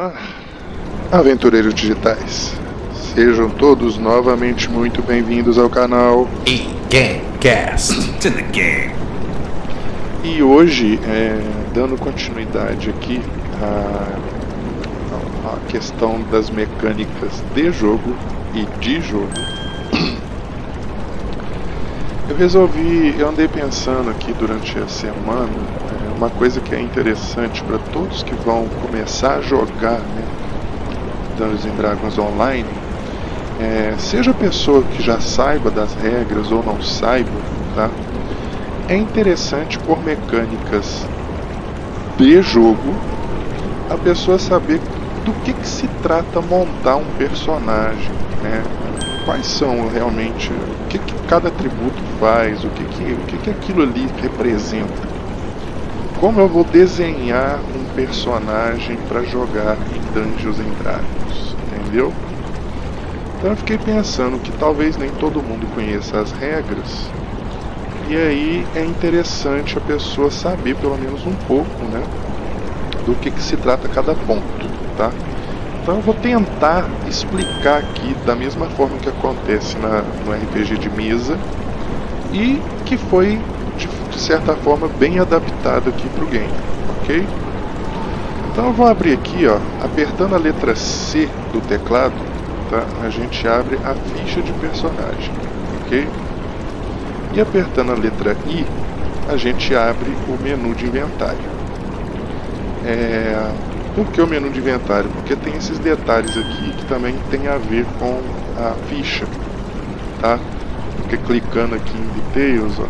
Olá, aventureiros digitais. Sejam todos novamente muito bem-vindos ao canal Gamecast. It's in the game. E hoje, dando continuidade aqui à questão das mecânicas de jogo e de jogo, eu andei pensando aqui durante a semana, uma coisa que é interessante para todos que vão começar a jogar, né, Dungeons & Dragons Online, seja a pessoa que já saiba das regras ou não saiba, tá? É interessante por mecânicas de jogo a pessoa saber do que se trata montar um personagem, né? Quais são realmente, o que cada atributo faz, o que aquilo ali representa. Como eu vou desenhar um personagem para jogar em Dungeons & Dragons, entendeu? Então eu fiquei pensando que talvez nem todo mundo conheça as regras, e aí é interessante a pessoa saber pelo menos um pouco, né, do que se trata cada ponto, tá? Então eu vou tentar explicar aqui da mesma forma que acontece no RPG de mesa e que foi de certa forma bem adaptado aqui para o game, ok? Então eu vou abrir aqui, ó, apertando a letra C do teclado, tá? A gente abre a ficha de personagem, ok? E apertando a letra I, a gente abre o menu de inventário. Por que o menu de inventário? Porque tem esses detalhes aqui que também tem a ver com a ficha, tá? Porque clicando aqui em Details, ó,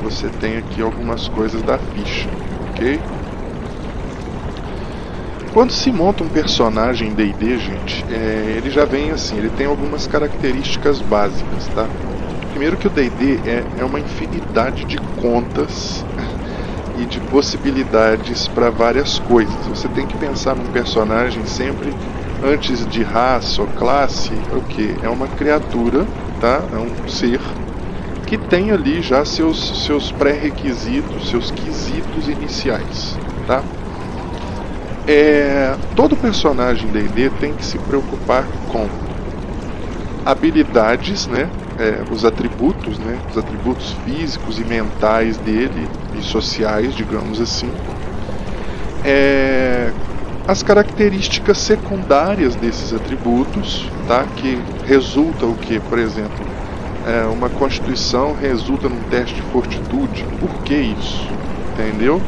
você tem aqui algumas coisas da ficha, ok? Quando se monta um personagem em D&D, gente, ele já vem assim, ele tem algumas características básicas, tá? Primeiro que o D&D é uma infinidade de contas e de possibilidades para várias coisas. Você tem que pensar num personagem sempre antes de raça ou classe, o que? É uma criatura, tá? É um ser que tem ali já seus pré-requisitos, seus quesitos iniciais, tá? Todo personagem D&D tem que se preocupar com habilidades, né? Os atributos, né? Os atributos físicos e mentais dele e sociais, digamos assim. As características secundárias desses atributos, tá? Que resulta o que, por exemplo, uma constituição resulta num teste de fortitude. Por que isso? Entendeu?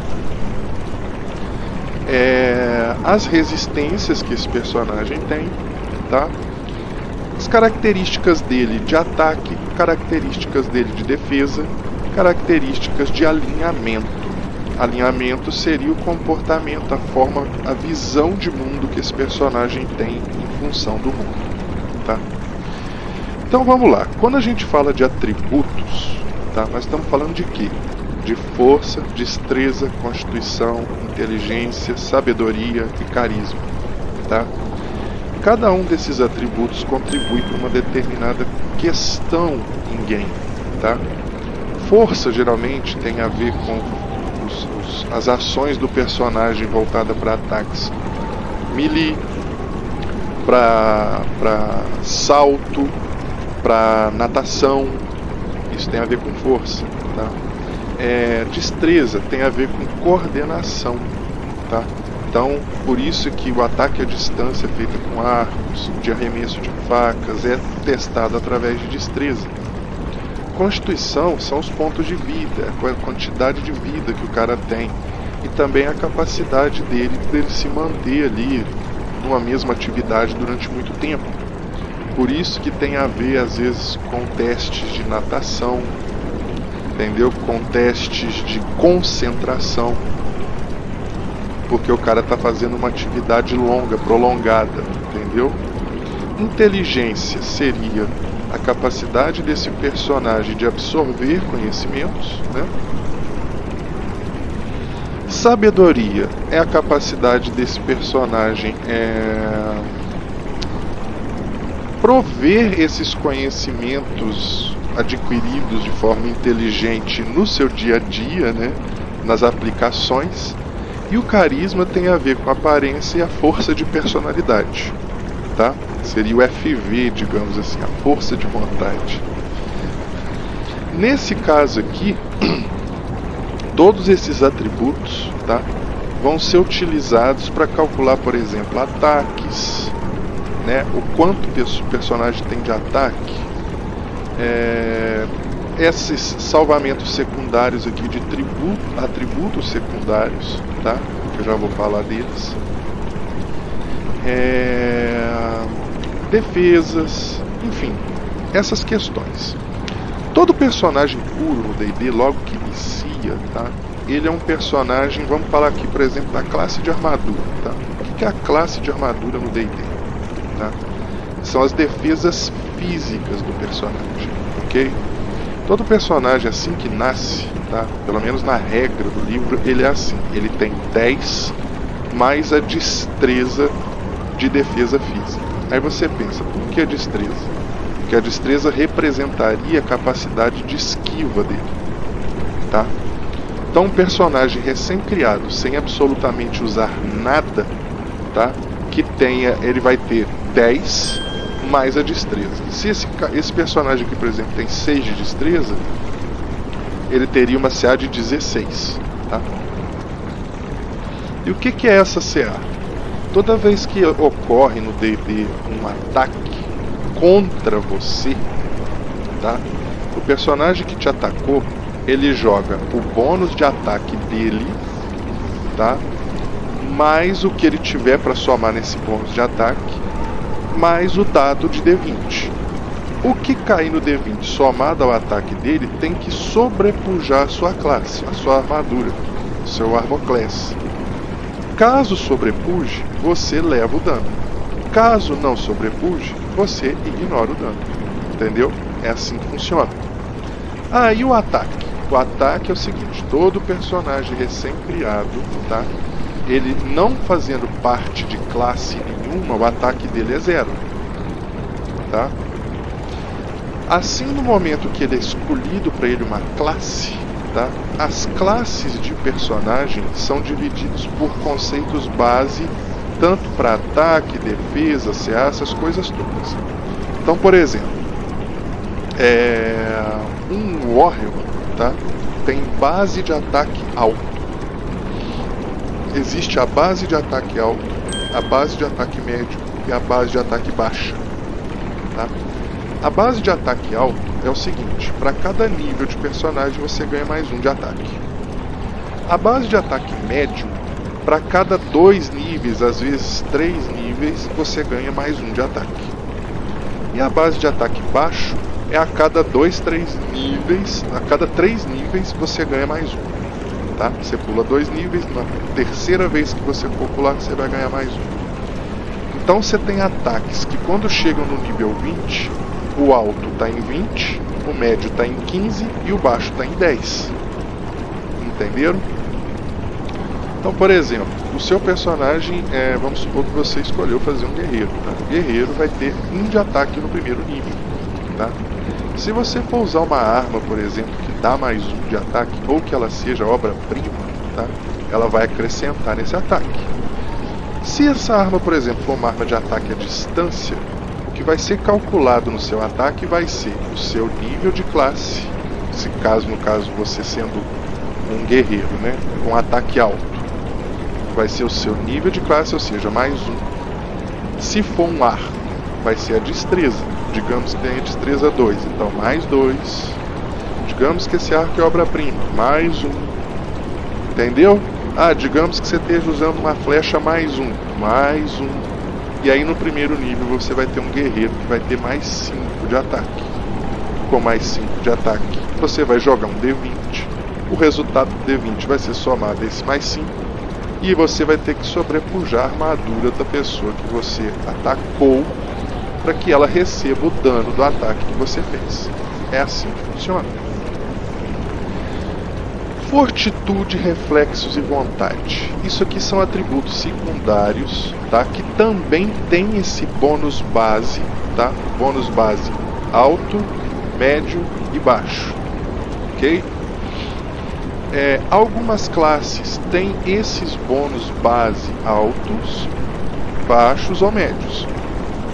As resistências que esse personagem tem, tá? As características dele de ataque, características dele de defesa, características de alinhamento. Alinhamento seria o comportamento, a forma, a visão de mundo que esse personagem tem em função do mundo, tá? Então vamos lá. Quando a gente fala de atributos, tá? Nós estamos falando de quê? De força, destreza, constituição, inteligência, sabedoria e carisma, tá? Cada um desses atributos contribui para uma determinada questão em game, tá? Força geralmente tem a ver com as ações do personagem voltada para ataques melee, para salto, para natação. Isso tem a ver com força, tá? Destreza tem a ver com coordenação, tá? Então, por isso que o ataque à distância feito com arcos, de arremesso de facas, é testado através de destreza. Constituição são os pontos de vida, a quantidade de vida que o cara tem, e também a capacidade dele se manter ali numa mesma atividade durante muito tempo. Por isso que tem a ver, às vezes, com testes de natação, entendeu? Com testes de concentração, porque o cara está fazendo uma atividade longa, prolongada, entendeu? Inteligência seria a capacidade desse personagem de absorver conhecimentos, né? Sabedoria é a capacidade desse personagem prover esses conhecimentos adquiridos de forma inteligente no seu dia a dia, né? Nas aplicações. E o carisma tem a ver com a aparência e a força de personalidade, tá? Seria o FV, digamos assim, a força de vontade. Nesse caso aqui, todos esses atributos, tá, vão ser utilizados para calcular, por exemplo, ataques, né, o quanto o personagem tem de ataque, esses salvamentos secundários aqui de atributos secundários, tá, que eu já vou falar deles, defesas, enfim, essas questões. Todo personagem puro no D&D, logo que inicia, tá, ele é um personagem, vamos falar aqui, por exemplo, da classe de armadura, tá? O que é a classe de armadura no D&D? Tá? São as defesas físicas do personagem, ok? Todo personagem assim que nasce, tá? Pelo menos na regra do livro, ele é assim. Ele tem 10 mais a destreza de defesa física. Aí você pensa, por que a destreza? Porque a destreza representaria a capacidade de esquiva dele, tá? Então um personagem recém-criado, sem absolutamente usar nada, tá? Que tenha, ele vai ter 10 mais a destreza. Se esse personagem aqui, por exemplo, tem 6 de destreza, ele teria uma CA de 16, tá? E o que é essa CA? Toda vez que ocorre no D&D um ataque contra você, tá? O personagem que te atacou, ele joga o bônus de ataque dele, tá? Mais o que ele tiver para somar nesse bônus de ataque, mais o dado de D20. O que cair no D20 somado ao ataque dele tem que sobrepujar a sua classe, a sua armadura, seu Armor Class. Caso sobrepuje, você leva o dano. Caso não sobrepuje, você ignora o dano. Entendeu? É assim que funciona. E o ataque? O ataque é o seguinte, todo personagem recém-criado, tá? Ele não fazendo parte de classe nenhuma, o ataque dele é 0, tá? Assim, no momento que ele é escolhido para ele uma classe, tá? As classes de personagem são divididas por conceitos base, tanto para ataque, defesa, CA, essas coisas todas. Então, por exemplo, um Warrior, tá? Tem base de ataque alto. Existe a base de ataque alto, a base de ataque médio e a base de ataque baixa, tá? A base de ataque alto é o seguinte, para cada nível de personagem você ganha mais 1 de ataque. A base de ataque médio, para cada 2 níveis, às vezes 3 níveis, você ganha mais 1 de ataque. E a base de ataque baixo é a cada 2, 3 níveis, a cada 3 níveis você ganha mais 1. Tá? Você pula 2 níveis, na terceira vez que você for pular, você vai ganhar mais 1. Então você tem ataques que quando chegam no nível 20, o alto está em 20, o médio está em 15 e o baixo está em 10. Entenderam? Então, por exemplo, o seu personagem, vamos supor que você escolheu fazer um guerreiro. Tá? O guerreiro vai ter 1 de ataque no primeiro nível. Tá? Se você for usar uma arma, por exemplo, que dá mais 1 de ataque, ou que ela seja obra-prima, tá? Ela vai acrescentar nesse ataque. Se essa arma, por exemplo, for uma arma de ataque à distância, o que vai ser calculado no seu ataque vai ser o seu nível de classe, no caso você sendo um guerreiro, né, com ataque alto, vai ser o seu nível de classe, ou seja, mais 1. Se for um arco, vai ser a destreza. Digamos que tem a destreza 2, então mais 2. Digamos que esse arco é obra-prima, mais 1. Entendeu? Digamos que você esteja usando uma flecha mais 1, mais 1. E aí no primeiro nível você vai ter um guerreiro que vai ter mais 5 de ataque. Com mais 5 de ataque, você vai jogar um D20. O resultado do D20 vai ser somado a esse mais 5. E você vai ter que sobrepujar a armadura da pessoa que você atacou, para que ela receba o dano do ataque que você fez. É assim que funciona. Fortitude, reflexos e vontade. Isso aqui são atributos secundários, tá? Que também tem esse bônus base, tá? Bônus base alto, médio e baixo. Ok? Algumas classes têm esses bônus base altos, baixos ou médios.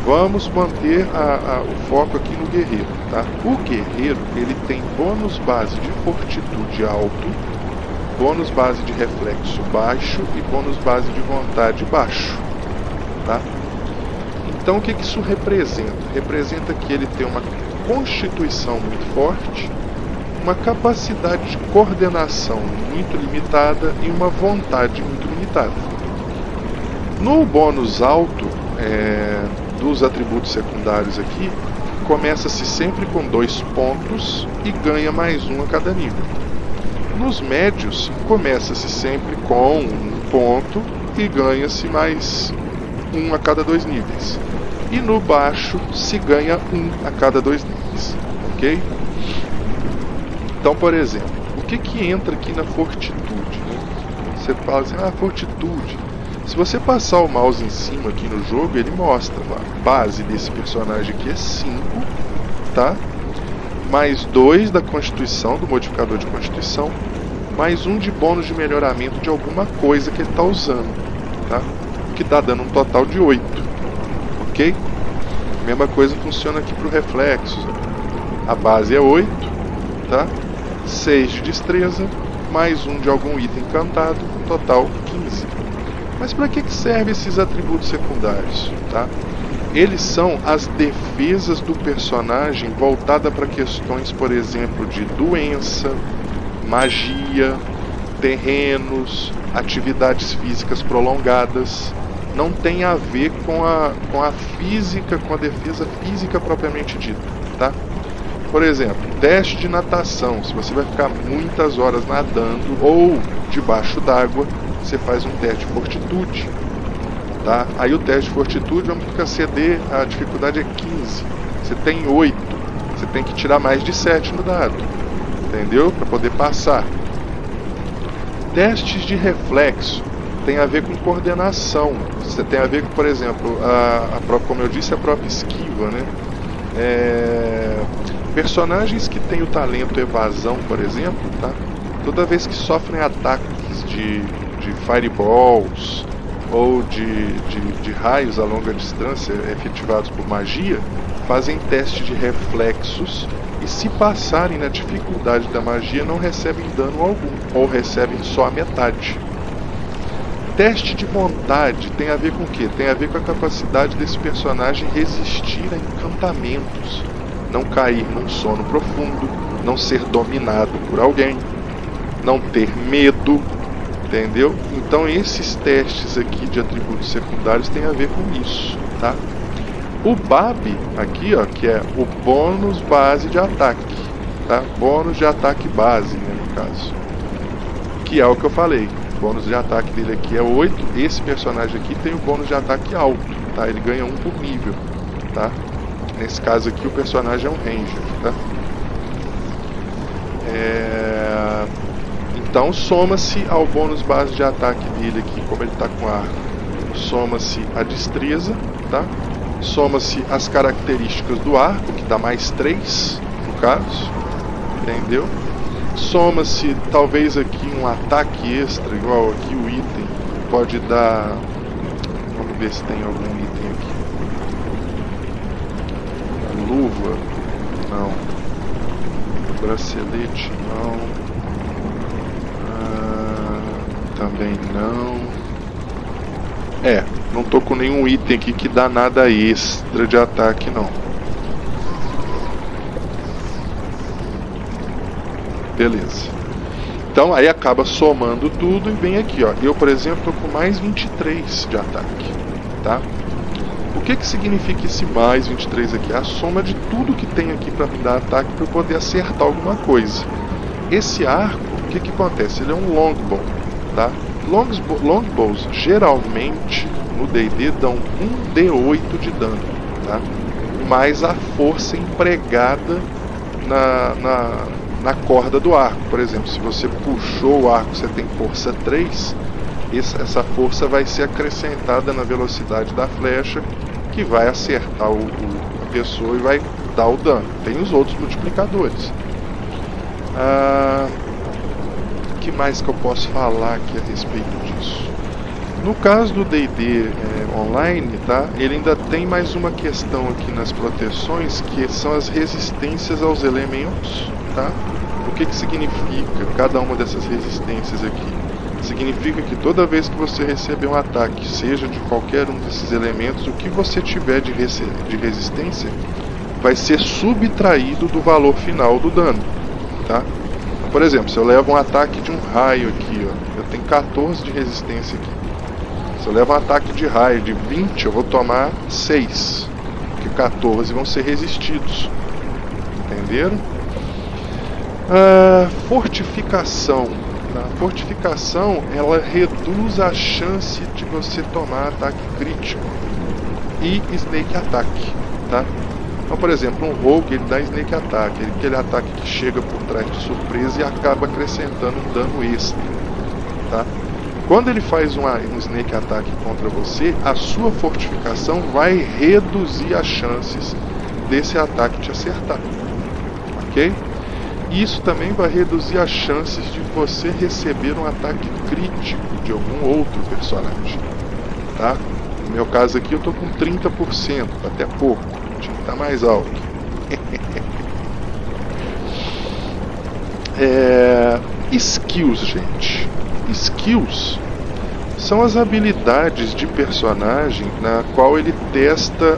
Vamos manter o foco aqui no guerreiro, tá? O guerreiro, ele tem bônus base de fortitude alto, bônus base de reflexo baixo e bônus base de vontade baixo, tá? Então o que isso representa? Representa que ele tem uma constituição muito forte, uma capacidade de coordenação muito limitada e uma vontade muito limitada. No bônus alto dos atributos secundários aqui, começa-se sempre com 2 pontos e ganha mais 1 a cada nível. Nos médios, começa-se sempre com 1 ponto e ganha-se mais 1 a cada 2 níveis. E no baixo, se ganha 1 a cada 2 níveis. Ok? Então, por exemplo, o que entra aqui na fortitude? Né? Você fala assim, fortitude. Se você passar o mouse em cima aqui no jogo, ele mostra a base desse personagem aqui é 5, tá? Mais 2 da constituição, do modificador de constituição, mais 1 de bônus de melhoramento de alguma coisa que ele está usando, tá? Que dá dando um total de 8, ok? Mesma coisa funciona aqui para o reflexos. A base é 8, tá? 6 de destreza, mais 1 de algum item encantado, total 15. Mas para que servem esses atributos secundários? Tá? Eles são as defesas do personagem voltada para questões, por exemplo, de doença, magia, terrenos, atividades físicas prolongadas. Não tem a ver com a física, com a defesa física propriamente dita. Tá? Por exemplo, teste de natação. Se você vai ficar muitas horas nadando ou debaixo d'água, você faz um teste de fortitude, tá? Aí o teste de fortitude, vamos ficar CD, a dificuldade é 15. Você tem 8, você tem que tirar mais de 7 no dado, entendeu? Para poder passar. Testes de reflexo tem a ver com coordenação. Você tem a ver com, por exemplo, como eu disse, a própria esquiva, né? Personagens que têm o talento evasão, por exemplo, tá? Toda vez que sofrem ataques de fireballs ou de raios a longa distância efetivados por magia, fazem teste de reflexos e, se passarem na dificuldade da magia, não recebem dano algum, ou recebem só a metade. Teste de vontade tem a ver com o quê? Tem a ver com a capacidade desse personagem resistir a encantamentos, não cair num sono profundo, não ser dominado por alguém, não ter medo, entendeu? Então esses testes aqui de atributos secundários tem a ver com isso, tá? O BAB aqui, ó, que é o bônus base de ataque, tá? Bônus de ataque base, né, no caso, que é o que eu falei. O bônus de ataque dele aqui é 8. Esse personagem aqui tem o bônus de ataque alto, tá? Ele ganha 1 por nível, tá? Nesse caso aqui o personagem é um ranger, tá? Então soma-se ao bônus base de ataque dele aqui, como ele está com arco, soma-se a destreza, tá? Soma-se as características do arco, que dá mais 3 no caso, entendeu? Soma-se talvez aqui um ataque extra, igual aqui o item pode dar. Vamos ver se tem algum item aqui. Luva, não. Bracelete, não. Também não. Não tô com nenhum item aqui que dá nada extra de ataque, não. Beleza. Então aí acaba somando tudo e vem aqui, ó. Eu, por exemplo, tô com mais 23 de ataque, tá? O que significa esse mais 23 aqui? A soma de tudo que tem aqui para me dar ataque para eu poder acertar alguma coisa. Esse arco, o que acontece? Ele é um longbow, tá? Longbows geralmente no D&D dão 1d8 de dano, tá? Mais a força empregada na corda do arco. Por exemplo, se você puxou o arco, você tem força 3, essa força vai ser acrescentada na velocidade da flecha, que vai acertar a pessoa e vai dar o dano. Tem os outros multiplicadores. que mais que eu posso falar aqui a respeito disso? No caso do D&D online, tá? Ele ainda tem mais uma questão aqui nas proteções, que são as resistências aos elementos, tá? O que significa cada uma dessas resistências aqui? Significa que toda vez que você receber um ataque, seja de qualquer um desses elementos, o que você tiver de resistência vai ser subtraído do valor final do dano, tá? Por exemplo, se eu levo um ataque de um raio aqui, ó, eu tenho 14 de resistência aqui. Se eu levo um ataque de raio de 20, eu vou tomar 6, porque 14 vão ser resistidos. Entenderam? Fortificação. A fortificação, ela reduz a chance de você tomar ataque crítico e Snake Attack, tá? Então, por exemplo, um Rogue, ele dá Snake Attack, aquele ataque que chega por trás de surpresa e acaba acrescentando um dano extra, tá? Quando ele faz um Snake Attack contra você, a sua fortificação vai reduzir as chances desse ataque te acertar, ok? Isso também vai reduzir as chances de você receber um ataque crítico de algum outro personagem, tá? No meu caso aqui eu tô com 30%, até pouco, tinha que estar mais alto. Skills, gente. Skills são as habilidades de personagem na qual ele testa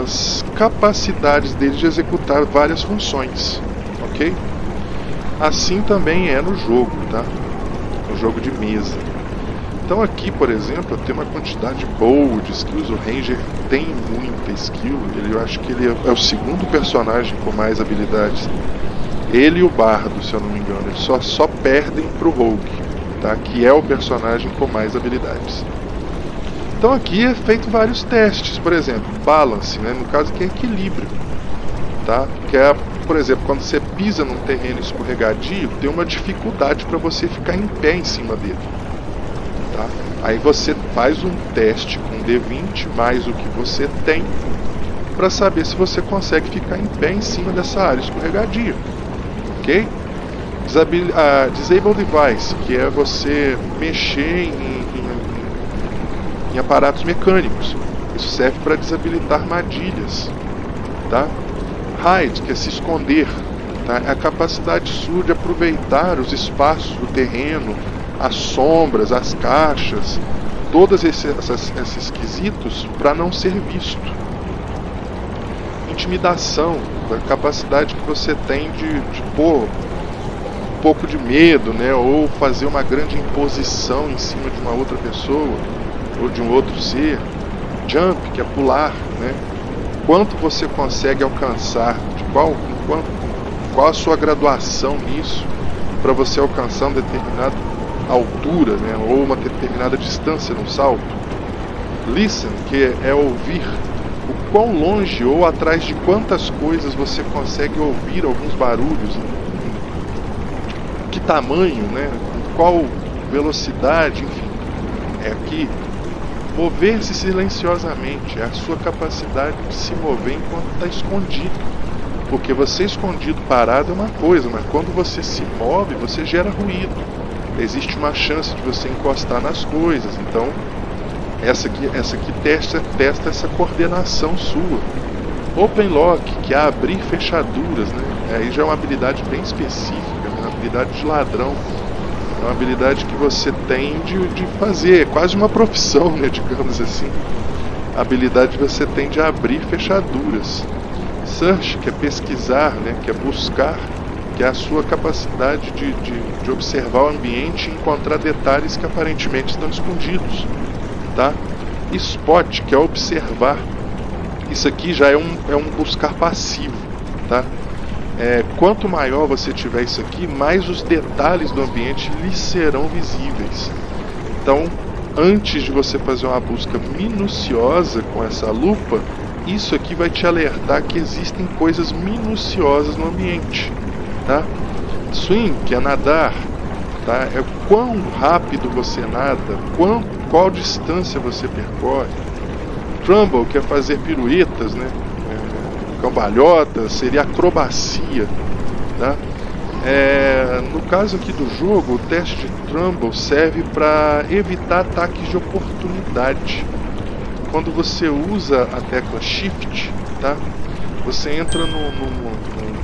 as capacidades dele de executar várias funções, ok? Assim também é no jogo, tá? No jogo de mesa. Então aqui, por exemplo, eu tenho uma quantidade boa de skills. O Ranger tem muita skill. Eu acho que ele é o segundo personagem com mais habilidades. Ele e o Bardo, se eu não me engano. Eles só perdem pro Rogue, tá? Que é o personagem com mais habilidades. Então aqui é feito vários testes. Por exemplo, balance, né? No caso aqui é equilíbrio, tá? Que é, por exemplo, quando você pisa num terreno escorregadio, tem uma dificuldade para você ficar em pé em cima dele, tá? Aí você faz um teste com D20 mais o que você tem para saber se você consegue ficar em pé em cima dessa área escorregadia, ok? Disable Device, que é você mexer em aparatos mecânicos. Isso serve para desabilitar armadilhas, tá? Hide, que é se esconder, tá? É a capacidade sua de aproveitar os espaços do terreno, as sombras, as caixas, todos esses quesitos para não ser visto. Intimidação, a capacidade que você tem de pôr um pouco de medo, né? Ou fazer uma grande imposição em cima de uma outra pessoa ou de um outro ser. Jump, que é pular, né? Quanto você consegue alcançar, de qual a sua graduação nisso, para você alcançar uma determinada altura, né, ou uma determinada distância no salto. Listen, que é ouvir, o quão longe ou atrás de quantas coisas você consegue ouvir alguns barulhos, que tamanho, né, qual velocidade, enfim. É aqui. Mover-se silenciosamente é a sua capacidade de se mover enquanto está escondido. Porque você escondido parado é uma coisa, mas quando você se move, você gera ruído. Existe uma chance de você encostar nas coisas. Então, essa aqui testa essa coordenação sua. Open Lock, que é abrir fechaduras, né? Aí já é uma habilidade bem específica, uma habilidade de ladrão. É uma habilidade que você tem de fazer, é quase uma profissão, né, digamos assim. A habilidade que você tem de abrir fechaduras. Search, que é pesquisar, né, que é buscar, que é a sua capacidade de observar o ambiente e encontrar detalhes que aparentemente estão escondidos, tá? Spot, que é observar. Isso aqui já é um buscar passivo, tá? Quanto maior você tiver isso aqui, mais os detalhes do ambiente lhe serão visíveis. Então, antes de você fazer uma busca minuciosa com essa lupa, isso aqui vai te alertar que existem coisas minuciosas no ambiente, tá? Swim, que é nadar, tá? É quão rápido você nada, qual distância você percorre. Trumble, que é fazer piruetas, né? Cambalhota, seria acrobacia, tá? No caso aqui do jogo, o teste de Trumbull serve para evitar ataques de oportunidade. Quando você usa a tecla Shift, tá? Você entra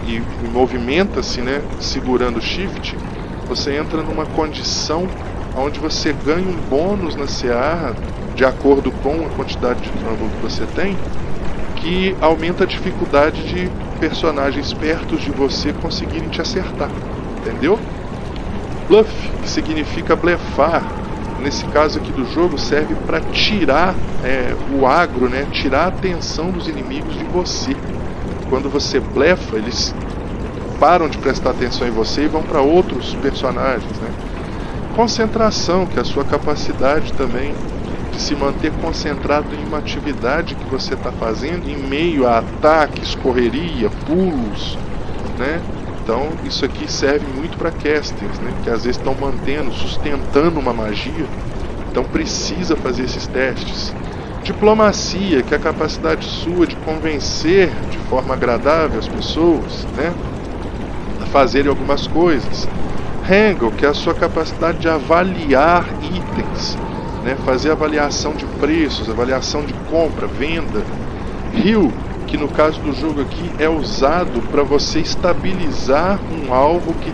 e movimenta-se, né? Segurando Shift, você entra numa condição onde você ganha um bônus na CA de acordo com a quantidade de Trumbull que você tem, que aumenta a dificuldade de personagens perto de você conseguirem te acertar, entendeu? Bluff, que significa blefar, nesse caso aqui do jogo serve para tirar o agro, né? Tirar a atenção dos inimigos de você. Quando você blefa, eles param de prestar atenção em você e vão para outros personagens, né? Concentração, que é a sua capacidade também de se manter concentrado em uma atividade que você está fazendo em meio a ataques, correria, pulos, né? Então isso aqui serve muito para casters, né? Que às vezes estão sustentando uma magia, então precisa fazer esses testes. Diplomacia, que é a capacidade sua de convencer de forma agradável as pessoas, né? A fazerem algumas coisas. Haggle, que é a sua capacidade de avaliar itens, né? Fazer avaliação de preços, avaliação de compra, venda. Heal, que no caso do jogo aqui é usado para você estabilizar um alvo que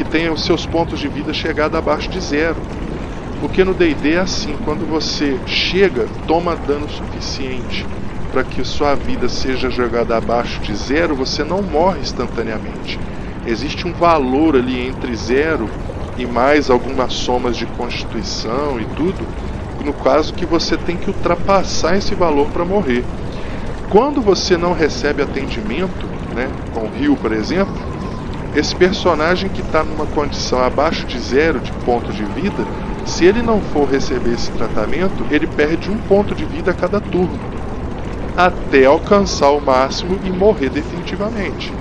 tenha os seus pontos de vida chegado abaixo de 0. Porque no D&D é assim, quando você chega, toma dano suficiente para que sua vida seja jogada abaixo de 0, você não morre instantaneamente. Existe um valor ali entre 0 e mais algumas somas de constituição e tudo, no caso que você tem que ultrapassar esse valor para morrer. Quando você não recebe atendimento, né, com o Rio, por exemplo, esse personagem que está numa condição abaixo de 0 de ponto de vida, se ele não for receber esse tratamento, ele perde 1 ponto de vida a cada turno, até alcançar o máximo e morrer definitivamente.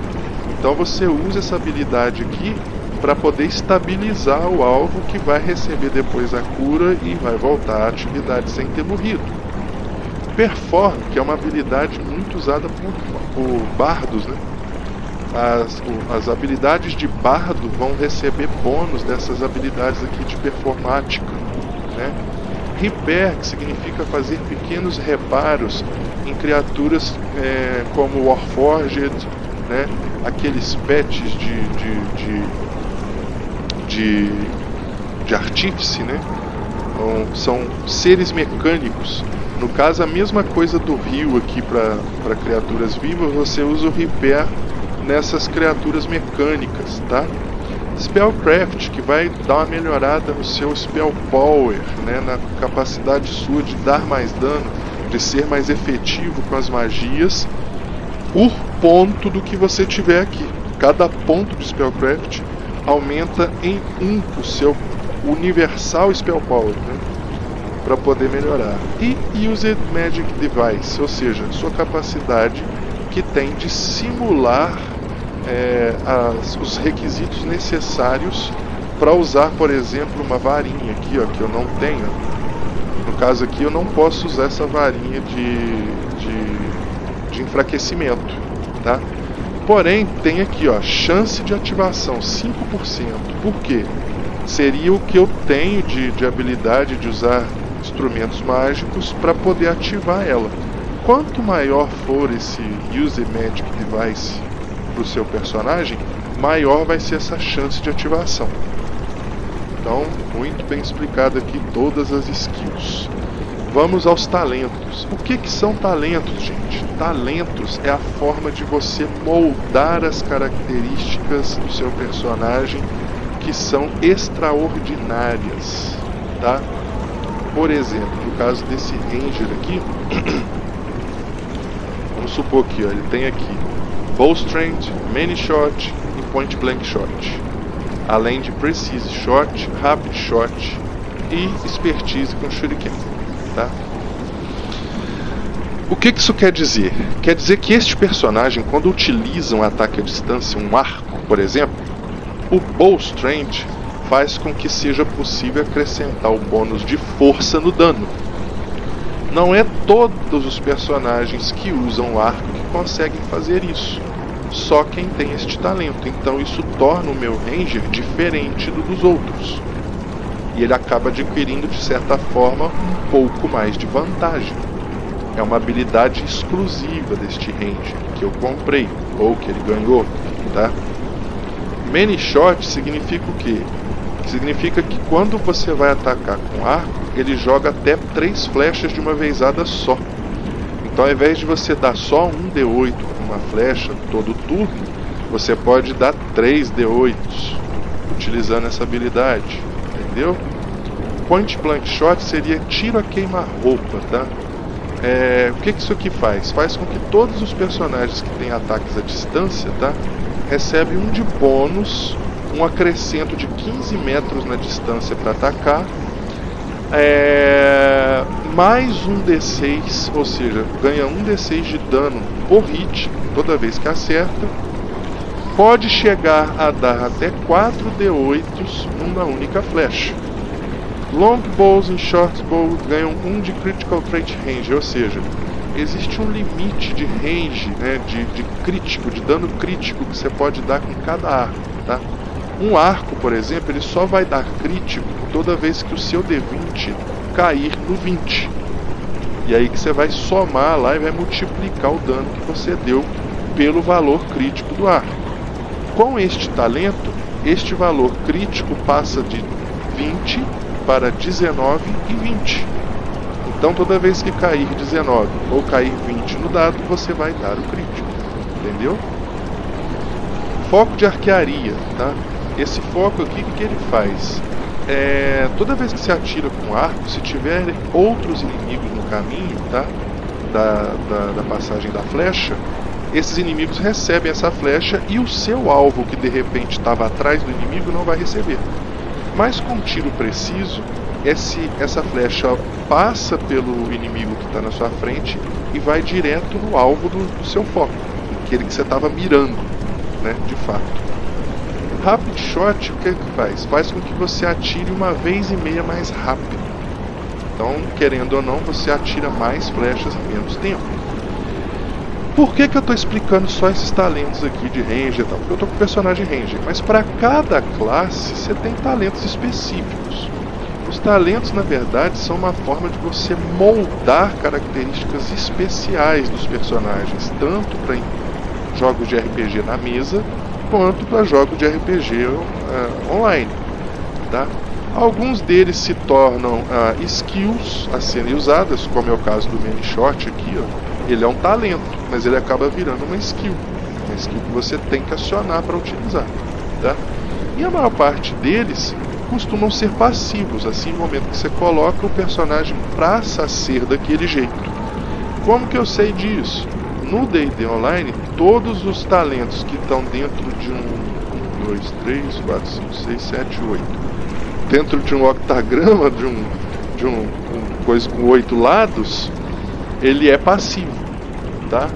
Então você usa essa habilidade aqui para poder estabilizar o alvo, que vai receber depois a cura e vai voltar à atividade sem ter morrido. Perform, que é uma habilidade muito usada por bardos, né? As habilidades de bardo vão receber bônus dessas habilidades aqui de performática, né? Repair, que significa fazer pequenos reparos em criaturas como Warforged, né? Aqueles pets de artífice, né? Então, são seres mecânicos. No caso, a mesma coisa do rio aqui para criaturas vivas, você usa o Repair nessas criaturas mecânicas, tá? Spellcraft, que vai dar uma melhorada no seu Spell Power, né? Na capacidade sua de dar mais dano, de ser mais efetivo com as magias, por ponto do que você tiver aqui. Cada ponto de Spellcraft aumenta em 1 o seu Universal Spell Power, né? Para poder melhorar. E Used Magic Device, ou seja, sua capacidade que tem de simular os requisitos necessários para usar, por exemplo, uma varinha aqui, ó, que eu não tenho. No caso aqui eu não posso usar essa varinha de enfraquecimento, tá? Porém, tem aqui, ó, chance de ativação 5%. Por quê? Seria o que eu tenho de habilidade de usar instrumentos mágicos para poder ativar ela. Quanto maior for esse Use Magic Device para o seu personagem, maior vai ser essa chance de ativação. Então, muito bem explicado aqui todas as skills. Vamos aos talentos. O que são talentos, gente? Talentos é a forma de você moldar as características do seu personagem que são extraordinárias, tá? Por exemplo, no caso desse Ranger aqui, vamos supor que ó, ele tem aqui Bow Strength, Many Shot e Point Blank Shot, além de Precise Shot, Rapid Shot e Expertise com Shuriken, tá? O que isso quer dizer? Quer dizer que este personagem, quando utiliza um ataque à distância, um arco, por exemplo, o Bow Strength faz com que seja possível acrescentar o bônus de força no dano. Não é todos os personagens que usam o arco que conseguem fazer isso. só quem tem este talento. Então isso torna o meu Ranger diferente dos outros. E ele acaba adquirindo, de certa forma, um pouco mais de vantagem. É uma habilidade exclusiva deste Ranger, que eu comprei, ou que ele ganhou, tá? Many Shot significa o quê? Significa que quando você vai atacar com arco, ele joga até 3 flechas de uma vezada só. Então, ao invés de você dar só um D8 com uma flecha todo turno, você pode dar 3 D8s utilizando essa habilidade, entendeu? Point Blank Shot seria tiro a queima-roupa, tá? O que isso aqui faz? Faz com que todos os personagens que têm ataques à distância, tá, recebem um de bônus, um acrescento de 15 metros na distância para atacar, mais um D6, ou seja, ganha um D6 de dano por hit toda vez que acerta. Pode chegar a dar até 4 D8s numa única flecha. Long bows e short bow ganham 1 de critical trait range, ou seja, existe um limite de range, né, de crítico, de dano crítico que você pode dar com cada arco, tá? Um arco, por exemplo, ele só vai dar crítico toda vez que o seu D20 cair no 20. E aí que você vai somar lá e vai multiplicar o dano que você deu pelo valor crítico do arco. Com este talento, este valor crítico passa de 20 para 19 e 20. Então toda vez que cair 19 ou cair 20 no dado, você vai dar o crítico, entendeu? Foco de arquearia, tá? Esse foco aqui, o que ele faz? Toda vez que você atira com arco, se tiver outros inimigos no caminho, tá? Da passagem da flecha, esses inimigos recebem essa flecha e o seu alvo, que de repente estava atrás do inimigo, não vai receber. Mas com um tiro preciso, essa flecha passa pelo inimigo que está na sua frente e vai direto no alvo do seu foco, aquele que você estava mirando, né, de fato. Rapid Shot, o que faz? Faz com que você atire 1,5 vezes mais rápido. Então, querendo ou não, você atira mais flechas em menos tempo. Por que eu estou explicando só esses talentos aqui de Ranger e tal? Porque eu estou com personagem Ranger, mas para cada classe você tem talentos específicos. Os talentos, na verdade, são uma forma de você moldar características especiais dos personagens, tanto para jogos de RPG na mesa, quanto para jogos de RPG online, tá? Alguns deles se tornam skills a serem usadas, como é o caso do Many Shot aqui, ó. Ele é um talento, mas ele acaba virando uma skill que você tem que acionar para utilizar, tá? E a maior parte deles costumam ser passivos, assim, no momento que você coloca o personagem passa a ser daquele jeito. Como que eu sei disso? No D&D Online, todos os talentos que estão dentro de 1, 2, 3, 4, 5, 6, 7, 8, dentro de um octagrama, de um coisa com 8 lados, ele é passivo, tá?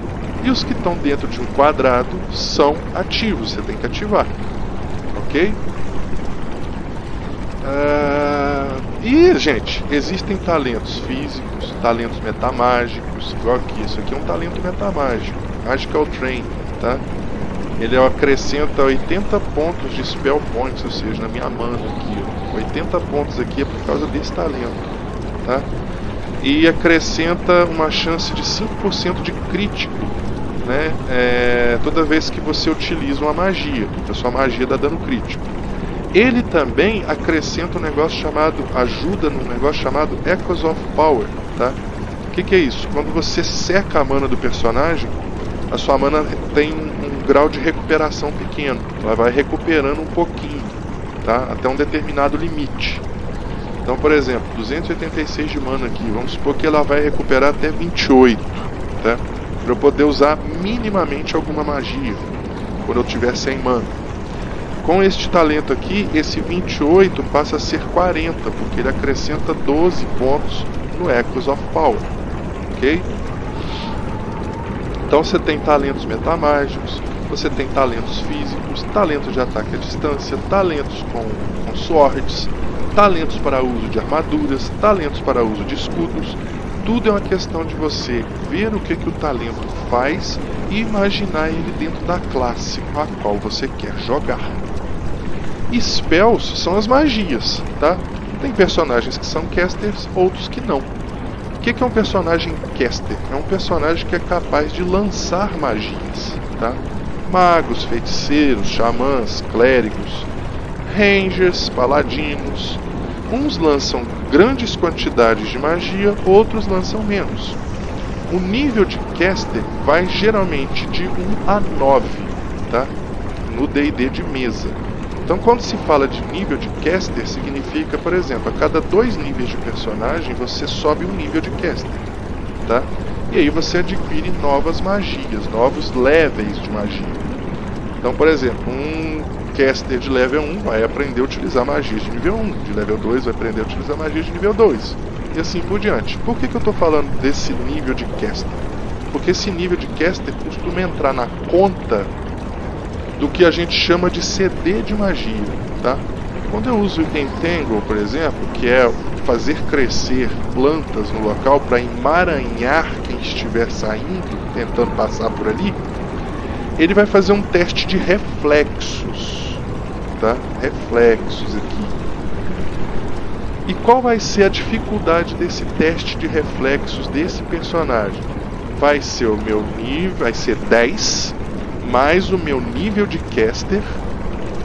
E os que estão dentro de um quadrado são ativos, você tem que ativar, ok? E, gente, existem talentos físicos, talentos metamágicos, igual aqui. Isso aqui é um talento metamágico, Magical Train, tá? Ele acrescenta 80 pontos de Spell Points, ou seja, na minha mana aqui, ó. 80 pontos aqui é por causa desse talento, tá? E acrescenta uma chance de 5% de crítico, né? Toda vez que você utiliza uma magia, a sua magia dá dano crítico. Ele também acrescenta um negócio chamado, ajuda num negócio chamado Echoes of Power, tá? O que é isso? Quando você seca a mana do personagem, a sua mana tem um grau de recuperação pequeno, ela vai recuperando um pouquinho, tá? Até um determinado limite. Então, por exemplo, 286 de mana aqui, vamos supor que ela vai recuperar até 28, tá? Para eu poder usar minimamente alguma magia quando eu tiver 100 mana. Com este talento aqui, esse 28 passa a ser 40, porque ele acrescenta 12 pontos no Echoes of Power, ok? Então você tem talentos metamágicos, você tem talentos físicos, talentos de ataque à distância, talentos com swords, talentos para uso de armaduras, talentos para uso de escudos. Tudo é uma questão de você ver o que o talento faz e imaginar ele dentro da classe com a qual você quer jogar. Spells são as magias, tá? Tem personagens que são casters, outros que não. O que é um personagem caster? É um personagem que é capaz de lançar magias, tá? Magos, feiticeiros, xamãs, clérigos, rangers, paladinos. Uns lançam grandes quantidades de magia, outros lançam menos. O nível de caster vai geralmente de 1 a 9, tá? No D&D de mesa. Então, quando se fala de nível de caster, significa, por exemplo, a cada 2 níveis de personagem, você sobe um nível de caster, tá? E aí você adquire novas magias, novos levels de magia. Então, por exemplo, um caster de level 1 vai aprender a utilizar magias de nível 1, de level 2 vai aprender a utilizar magias de nível 2, e assim por diante. Por que eu estou falando desse nível de caster? Porque esse nível de caster costuma entrar na conta do que a gente chama de CD de magia, tá? Quando eu uso o Entangle, por exemplo, que é fazer crescer plantas no local para emaranhar quem estiver saindo, tentando passar por ali, ele vai fazer um teste de reflexos, tá? Reflexos aqui. E qual vai ser a dificuldade desse teste de reflexos desse personagem? Vai ser o meu nível, vai ser 10 mais o meu nível de caster,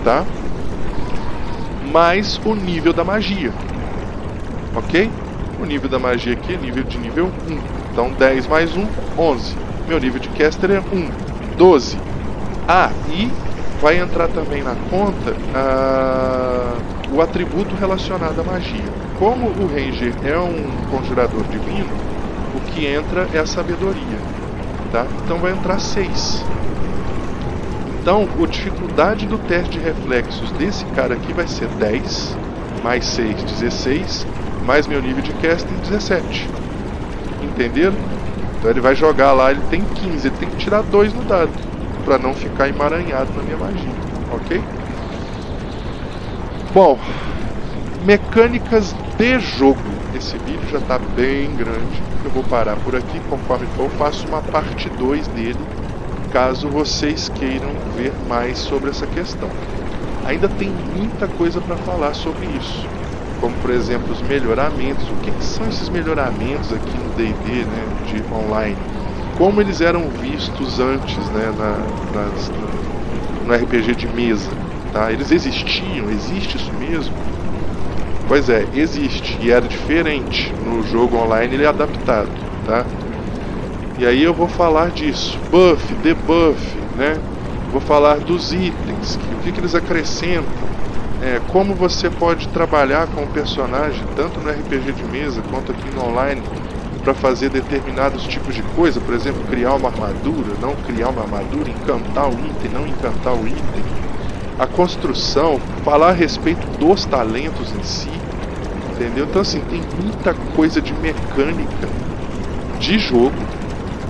tá? Mais o nível da magia, ok? O nível da magia aqui é nível de nível 1. Então 10 mais 1, 11. Meu nível de caster é 1, 12. E vai entrar também na conta o atributo relacionado à magia. Como o Ranger é um conjurador divino, o que entra é a sabedoria, tá? Então vai entrar 6. Então, a dificuldade do teste de reflexos desse cara aqui vai ser 10, mais 6, 16, mais meu nível de casting, 17. Entenderam? Então ele vai jogar lá, ele tem 15, ele tem que tirar 2 no dado, para não ficar emaranhado na minha magia, ok? Bom, mecânicas de jogo. Esse vídeo já está bem grande, eu vou parar por aqui, conforme for, eu faço uma parte 2 dele, caso vocês queiram ver mais sobre essa questão. Ainda tem muita coisa para falar sobre isso, como por exemplo os melhoramentos. O que são esses melhoramentos aqui no D&D, né, de online? Como eles eram vistos antes, né, no RPG de mesa, tá? Eles existiam? Existe isso mesmo? Pois é, existe, e era diferente. No jogo online ele é adaptado, tá? E aí eu vou falar disso, buff, debuff, né? Vou falar dos itens, o que eles acrescentam, como você pode trabalhar com o personagem, tanto no RPG de mesa quanto aqui no online, para fazer determinados tipos de coisa, por exemplo, criar uma armadura, não criar uma armadura, encantar o item, não encantar o item, a construção, falar a respeito dos talentos em si, entendeu? Então assim, tem muita coisa de mecânica de jogo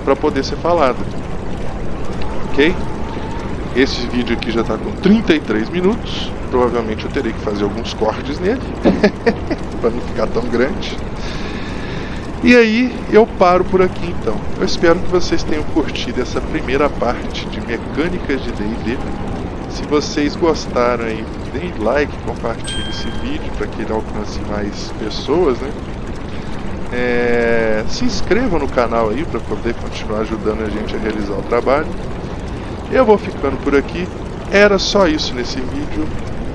para poder ser falado, ok? Esse vídeo aqui já está com 33 minutos, provavelmente eu terei que fazer alguns cortes nele, para não ficar tão grande. E aí eu paro por aqui então. Eu espero que vocês tenham curtido essa primeira parte de mecânicas de D&D. Se vocês gostaram aí, deem like, compartilhem esse vídeo para que ele alcance mais pessoas, né? Se inscrevam no canal aí para poder continuar ajudando a gente a realizar o trabalho. Eu vou ficando por aqui. Era só isso nesse vídeo.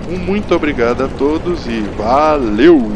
Um muito obrigado a todos e valeu!